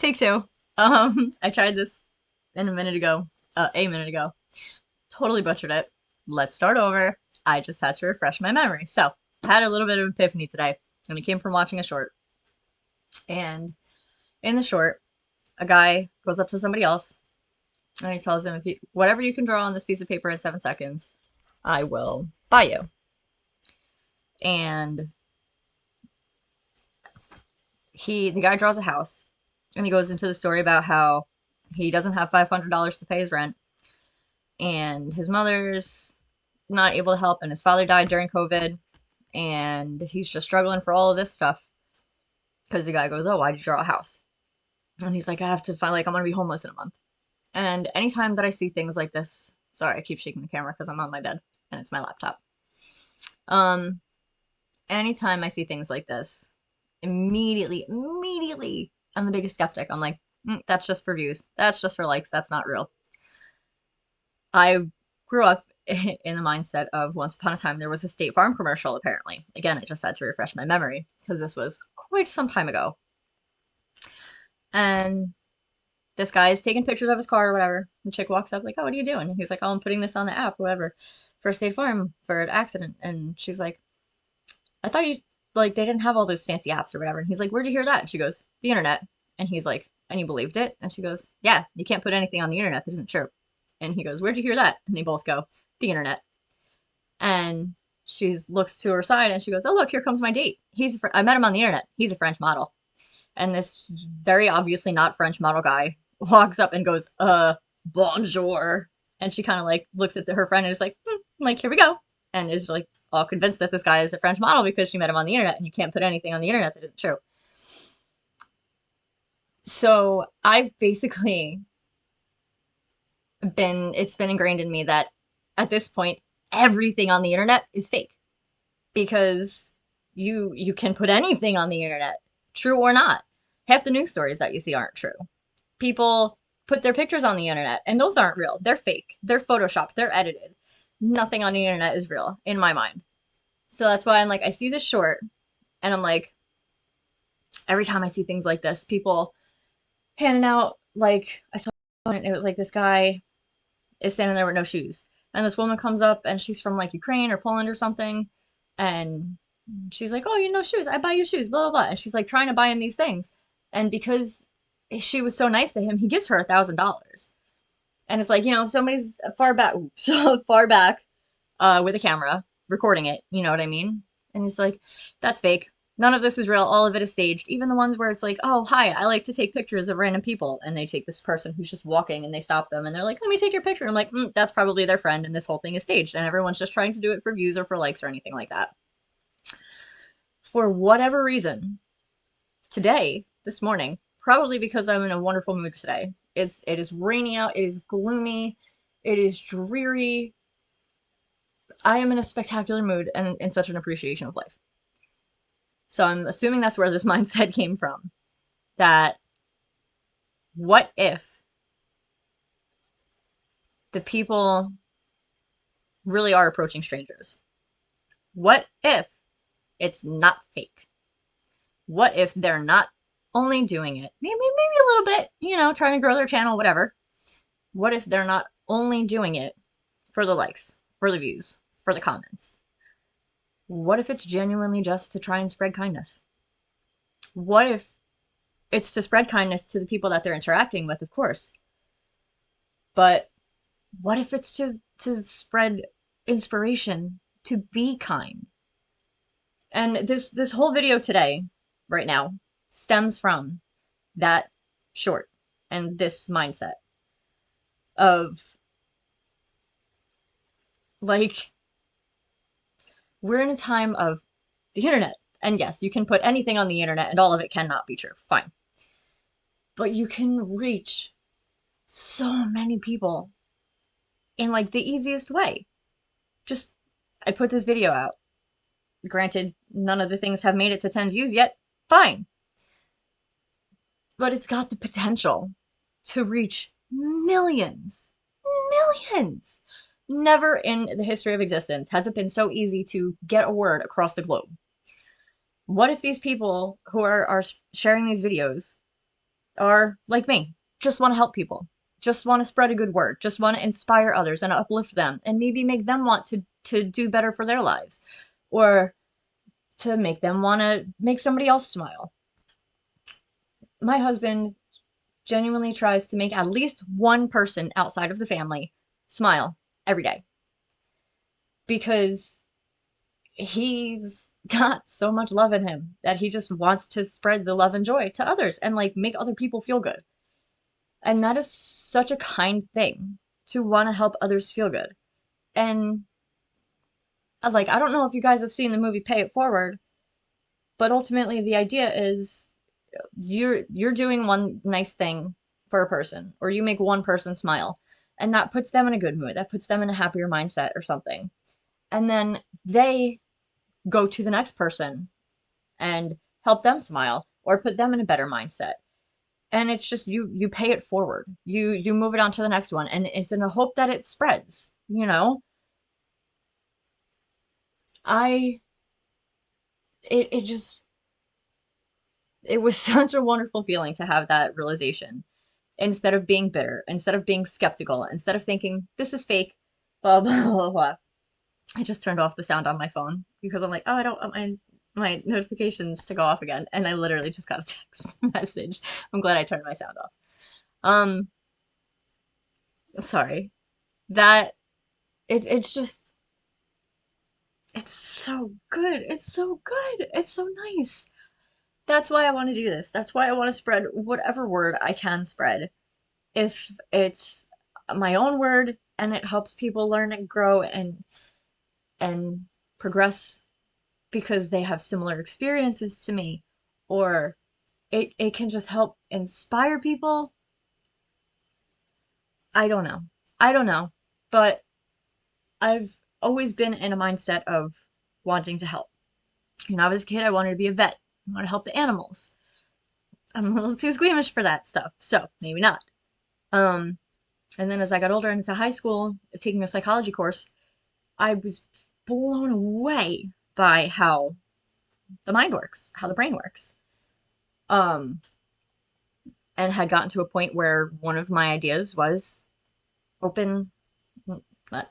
Take two. I tried this in a minute ago. Totally butchered it. Let's start over. I just had to refresh my memory. So, I had a little bit of epiphany today, and it came from watching a short. And in the short, a guy goes up to somebody else, and he tells him, if you, whatever you can draw on this piece of paper in 7 seconds, I will buy you. And the guy draws a house, and he goes into the story about how he doesn't have $500 to pay his rent, and his mother's not able to help, and his father died during COVID, and he's just struggling for all of this stuff. Because the guy goes, "Oh, why'd you draw a house?" And he's like, "I have to find, like, I'm gonna be homeless in a month." And anytime that I see things like this, sorry, I keep shaking the camera because I'm on my bed and it's my laptop. Um, Anytime I see things like this, immediately, I'm the biggest skeptic. I'm like, that's just for views. That's just for likes. That's not real. I grew up in the mindset of once upon a time there was a State Farm commercial, apparently. Again, I just had to refresh my memory because this was quite some time ago. And this guy is taking pictures of his car or whatever. The chick walks up like, "Oh, what are you doing?" And he's like, "Oh, I'm putting this on the app, whatever, for State Farm for an accident." And she's like, "I thought you, like, they didn't have all those fancy apps or whatever." And he's like, "Where'd you hear that?" And she goes, "The internet." And he's like, "And you believed it?" And she goes, "Yeah, you can't put anything on the internet that isn't true." And he goes, "Where'd you hear that?" And they both go, "The internet." And she looks to her side and she goes, "Oh, look, here comes my date. I met him on the internet. He's a French model." And this very obviously not French model guy walks up and goes, bonjour." And she kind of like looks at her friend and is like, "Here we go." And is like all convinced that this guy is a French model because she met him on the internet, and you can't put anything on the internet that isn't true. So I've basically it's been ingrained in me that at this point, everything on the internet is fake because you can put anything on the internet, true or not. Half the news stories that you see aren't true. People put their pictures on the internet, and those aren't real. They're fake. They're photoshopped. They're edited. Nothing on the internet is real in my mind. So that's why I'm like, I see this short, and I'm like, every time I see things like this, people handing out, like, I saw it, it was like this guy is standing there with no shoes. And this woman comes up and she's from like Ukraine or Poland or something. And she's like, "Oh, you know shoes. I buy you shoes, blah, blah, blah." And she's like trying to buy him these things. And because she was so nice to him, he gives her $1,000. And it's like, if somebody's so far back with a camera recording it, you know what I mean? And it's like, that's fake. None of this is real. All of it is staged. Even the ones where it's like, "Oh, hi, I like to take pictures of random people." And they take this person who's just walking and they stop them and they're like, "Let me take your picture." And I'm like, that's probably their friend and this whole thing is staged. And everyone's just trying to do it for views or for likes or anything like that. For whatever reason, today, this morning, probably because I'm in a wonderful mood today. It is rainy out, it is gloomy, it is dreary. I am in a spectacular mood and in such an appreciation of life. So I'm assuming that's where this mindset came from. That what if the people really are approaching strangers? What if it's not fake? What if they're not only doing it, maybe a little bit, trying to grow their channel, whatever. What if they're not only doing it for the likes, for the views, for the comments? What if it's genuinely just to try and spread kindness? What if it's to spread kindness to the people that they're interacting with, of course. But what if it's to spread inspiration to be kind? And this whole video today, right now, stems from that short and this mindset of, like, we're in a time of the internet. And yes, you can put anything on the internet and all of it cannot be true. Fine. But you can reach so many people in like the easiest way. Just, I put this video out. Granted, none of the things have made it to 10 views yet. Fine. But it's got the potential to reach millions. Millions. Never in the history of existence has it been so easy to get a word across the globe. What if these people who are sharing these videos are like me, just want to help people, just want to spread a good word, just want to inspire others and uplift them and maybe make them want to do better for their lives or to make them want to make somebody else smile. My husband genuinely tries to make at least one person outside of the family smile every day because he's got so much love in him that he just wants to spread the love and joy to others and like make other people feel good. And that is such a kind thing to want to help others feel good. And like, I don't know if you guys have seen the movie Pay It Forward, but ultimately the idea is you're doing one nice thing for a person or you make one person smile and that puts them in a good mood. That puts them in a happier mindset or something. And then they go to the next person and help them smile or put them in a better mindset. And it's just you pay it forward. You move it on to the next one and it's in a hope that it spreads, you know? I it just it was such a wonderful feeling to have that realization. Instead of being bitter, instead of being skeptical, instead of thinking this is fake, blah blah blah blah. I just turned off the sound on my phone because I'm like, oh, I don't want my notifications to go off again, and I literally just got a text message. I'm glad I turned my sound off. Um, sorry. That it's just it's so good. It's so good. It's so nice. That's why I want to do this. That's why I want to spread whatever word I can spread. If it's my own word and it helps people learn and grow and progress because they have similar experiences to me, or it can just help inspire people. I don't know. I don't know. But I've always been in a mindset of wanting to help. When I was a kid, I wanted to be a vet. I wanted to help the animals. I'm a little too squeamish for that stuff, so maybe not. Um, and then as I got older and into high school, taking a psychology course, I was blown away by how the mind works, how the brain works. Um, and had gotten to a point where one of my ideas was open. I,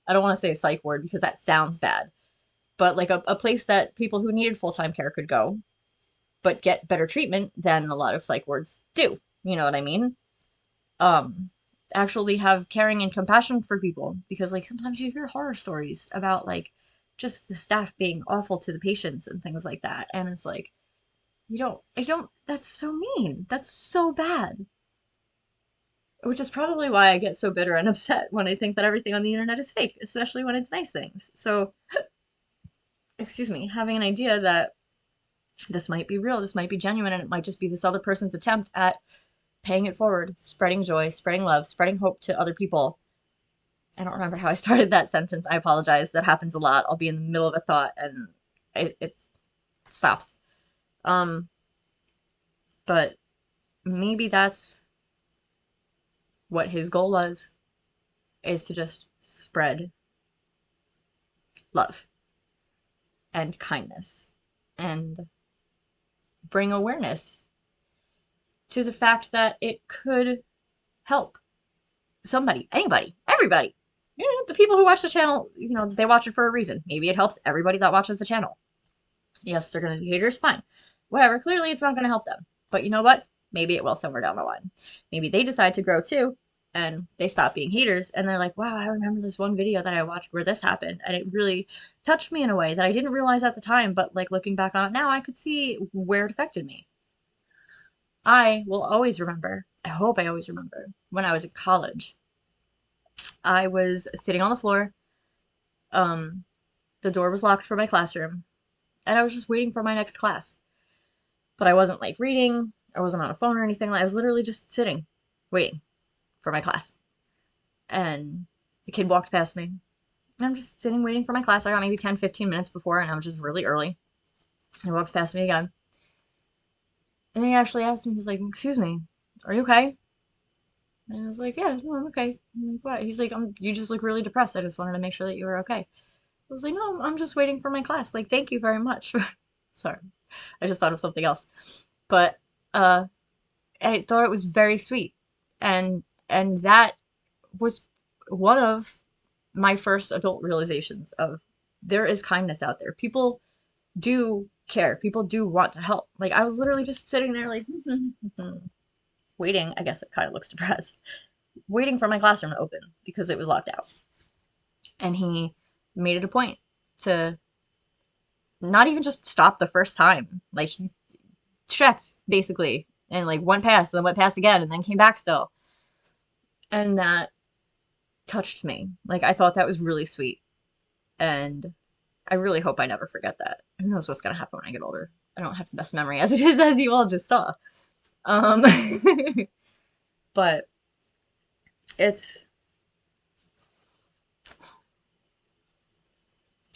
I don't want to say a psych ward because that sounds bad, but like a place that people who needed full-time care could go, but get better treatment than a lot of psych wards do. You know what I mean? Um, actually have caring and compassion for people because like sometimes you hear horror stories about like just the staff being awful to the patients and things like that. And it's like, I don't, that's so mean. That's so bad. Which is probably why I get so bitter and upset when I think that everything on the internet is fake, especially when it's nice things. So, excuse me, having an idea that this might be real, this might be genuine, and it might just be this other person's attempt at paying it forward, spreading joy, spreading love, spreading hope to other people. I don't remember how I started that sentence. I apologize. That happens a lot. I'll be in the middle of a thought and it stops. Um, but maybe that's what his goal was, is to just spread love and kindness and bring awareness to the fact that it could help somebody, anybody, everybody. You know, the people who watch the channel, you know, they watch it for a reason. Maybe it helps everybody that watches the channel. Yes, they're going to be haters, fine. Whatever, clearly it's not going to help them. But you know what? Maybe it will somewhere down the line. Maybe they decide to grow too, and they stop being haters, and they're like, wow, I remember this one video that I watched where this happened, and it really touched me in a way that I didn't realize at the time, but like looking back on it now, I could see where it affected me. I will always remember, I hope I always remember, when I was in college. I was sitting on the floor. Um, the door was locked for my classroom, and I was just waiting for my next class. But I wasn't like reading, I wasn't on a phone or anything. I was literally just sitting, waiting for my class. And the kid walked past me. And I'm just sitting waiting for my class. I got maybe 10, 15 minutes before, and I was just really early. He walked past me again. And then he actually asked me, he's like, excuse me, are you okay? And I was like, yeah, no, I'm okay. I'm like, what? He's like, you just look really depressed. I just wanted to make sure that you were okay. I was like, no, I'm just waiting for my class. Like, thank you very much. Sorry. I just thought of something else. But I thought it was very sweet. And that was one of my first adult realizations of there is kindness out there. People do care. People do want to help. Like I was literally just sitting there like waiting. I guess it kind of looks depressed. Waiting for my classroom to open because it was locked out. And he made it a point to not even just stop the first time. Like he checked basically and like went past and then went past again and then came back still. And that touched me. Like I thought that was really sweet. And I really hope I never forget that. Who knows what's gonna happen when I get older? I don't have the best memory as it is, as you all just saw. Um, but it's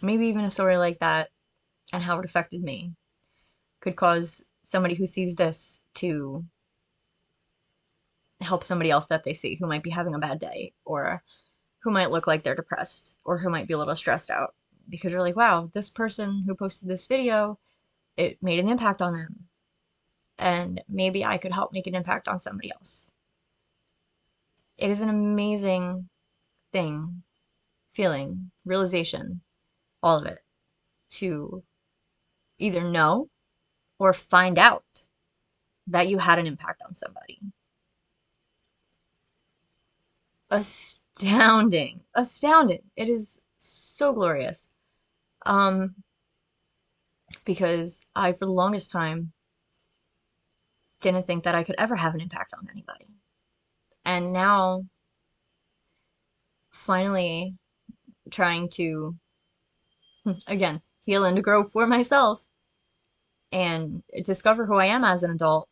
maybe even a story like that and how it affected me could cause somebody who sees this to help somebody else that they see who might be having a bad day or who might look like they're depressed or who might be a little stressed out because you're like, wow, this person who posted this video, it made an impact on them. And maybe I could help make an impact on somebody else. It is an amazing thing, feeling, realization, all of it, to either know or find out that you had an impact on somebody. Astounding. Astounding. It is so glorious. Um, because I, for the longest time, didn't think that I could ever have an impact on anybody. And now, finally, trying to, again, heal and to grow for myself and discover who I am as an adult,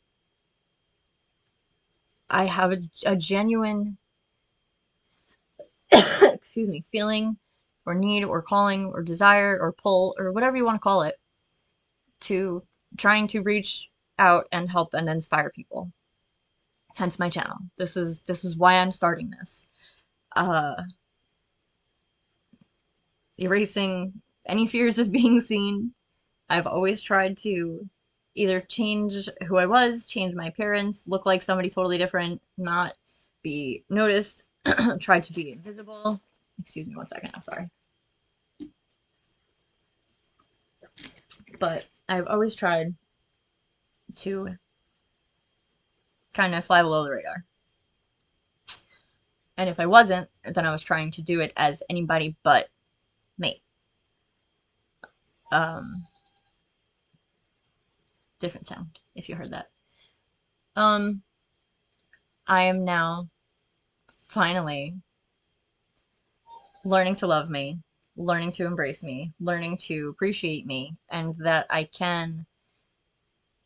I have a genuine, excuse me, feeling or need or calling or desire or pull or whatever you want to call it to trying to reach out and help and inspire people. Hence my channel. This is why I'm starting this. Uh, Erasing any fears of being seen. I've always tried to either change who I was, change my appearance, look like somebody totally different, not be noticed, try to be invisible. Excuse me one second, I'm sorry. But I've always tried to kind of fly below the radar. And if I wasn't, then I was trying to do it as anybody but me. Um, Different sound, if you heard that. Um, I am now finally learning to love me, learning to embrace me, learning to appreciate me, and that I can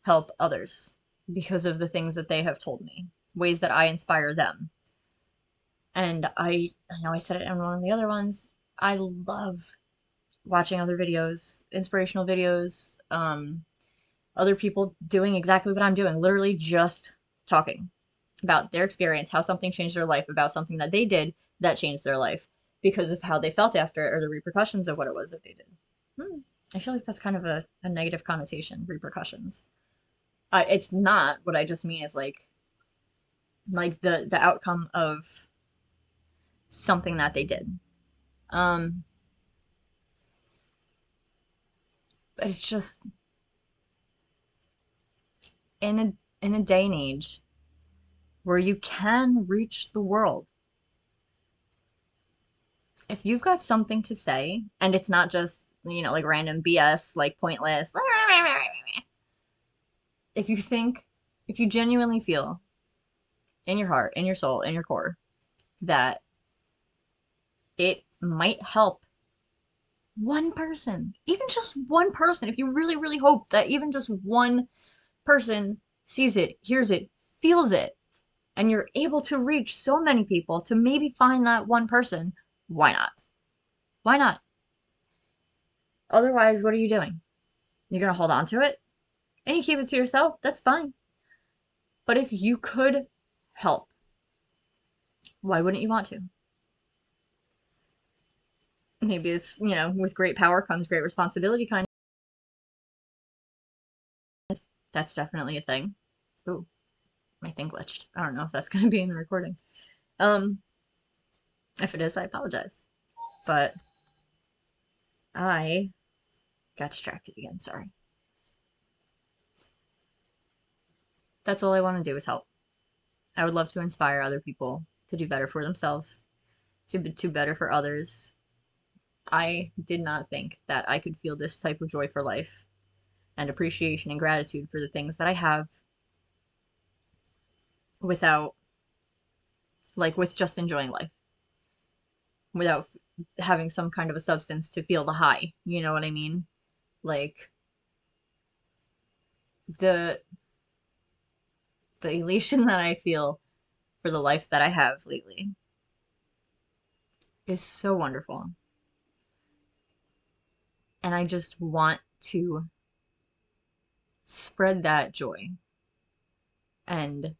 help others because of the things that they have told me, ways that I inspire them. And I know I said it in one of the other ones, I love watching other videos, inspirational videos, other people doing exactly what I'm doing, literally just talking about their experience, how something changed their life, about something that they did that changed their life because of how they felt after it or the repercussions of what it was that they did. I feel like that's kind of a negative connotation, repercussions. It's not. What I just mean is like the outcome of something that they did. Um, but it's just in a day and age where you can reach the world. If you've got something to say and it's not just, like random BS, like pointless, if you think, if you genuinely feel in your heart, in your soul, in your core that it might help one person, even just one person, if you really, really hope that even just one person sees it, hears it, feels it, and you're able to reach so many people to maybe find that one person, why not? Why not? Otherwise, what are you doing? You're going to hold on to it and you keep it to yourself. That's fine. But if you could help, why wouldn't you want to? Maybe it's, with great power comes great responsibility kind of. That's definitely a thing. Ooh, my thing glitched. I don't know if that's gonna be in the recording. Um, if it is, I apologize. But I got distracted again, sorry. That's all I want to do is help. I would love to inspire other people to do better for themselves, to do better for others. I did not think that I could feel this type of joy for life and appreciation and gratitude for the things that I have without, like, with just enjoying life, without having some kind of a substance to feel the high. You know what I mean? Like, the the elation that I feel for the life that I have lately is so wonderful. And I just want to spread that joy and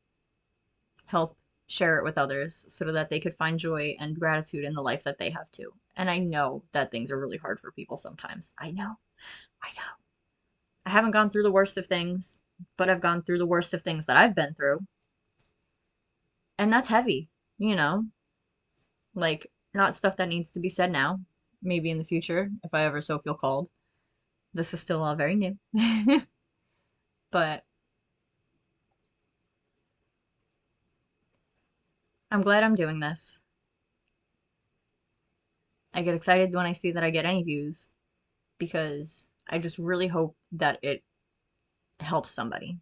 help share it with others so that they could find joy and gratitude in the life that they have too. And I know that things are really hard for people sometimes. I know. I know. I haven't gone through the worst of things, but I've gone through the worst of things that I've been through. And that's heavy, you know? Like, not stuff that needs to be said now. Maybe in the future, if I ever so feel called. This is still all very new. But I'm glad I'm doing this. I get excited when I see that I get any views because I just really hope that it helps somebody.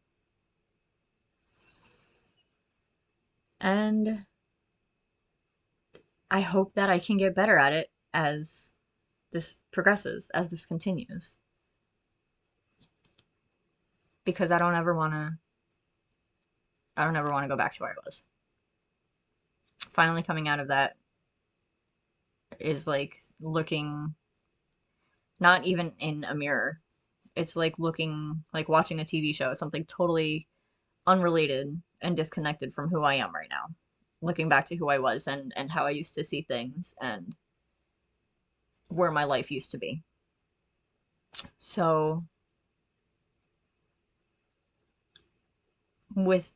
And I hope that I can get better at it as this progresses, as this continues. Because I don't ever want to go back to where I was. Finally coming out of that is like looking not even in a mirror. It's like looking like watching a TV show, something totally unrelated and disconnected from who I am right now. Looking back to who I was and how I used to see things and where my life used to be. So with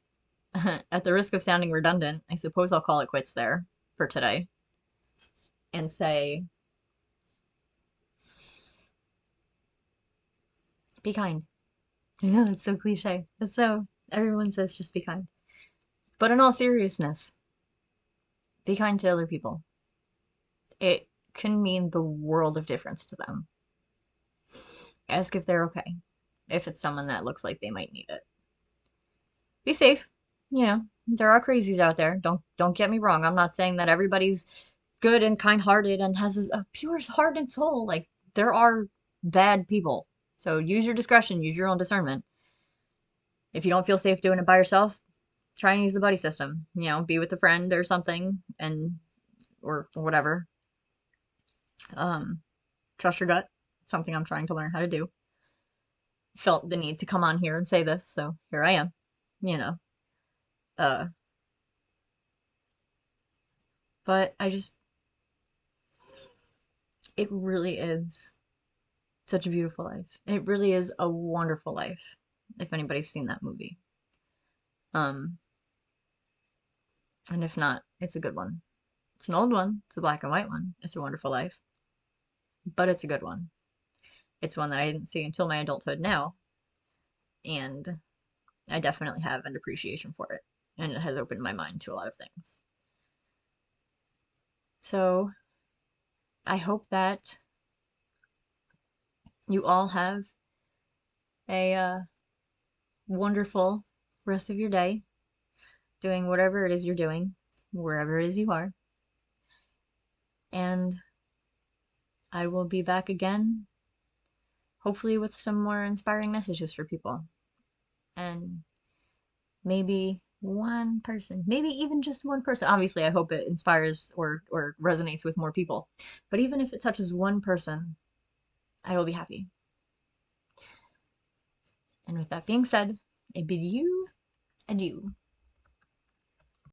at the risk of sounding redundant, I suppose I'll call it quits there for today and say, be kind. I know that's so cliche. That's so, everyone says just be kind. But in all seriousness, be kind to other people. It can mean the world of difference to them. Ask if they're okay. If it's someone that looks like they might need it. Be safe. You know, there are crazies out there. Don't get me wrong. I'm not saying that everybody's good and kind-hearted and has a pure heart and soul. Like, there are bad people. So use your discretion, use your own discernment. If you don't feel safe doing it by yourself, try and use the buddy system. You know, be with a friend or something and or whatever. Um, trust your gut. It's something I'm trying to learn how to do. Felt the need to come on here and say this, so here I am. You know. Uh, but it really is such a beautiful life. It really is a wonderful life. If anybody's seen that movie. Um, and if not, it's a good one. It's an old one. It's a black and white one. It's a wonderful life. But it's a good one. It's one that I didn't see until my adulthood now. And I definitely have an appreciation for it. And it has opened my mind to a lot of things. So I hope that you all have a wonderful rest of your day, doing whatever it is you're doing, wherever it is you are. And I will be back again, hopefully with some more inspiring messages for people. And maybe one person, maybe even just one person. Obviously, I hope it inspires or resonates with more people. But even if it touches one person, I will be happy. And with that being said, I bid you adieu.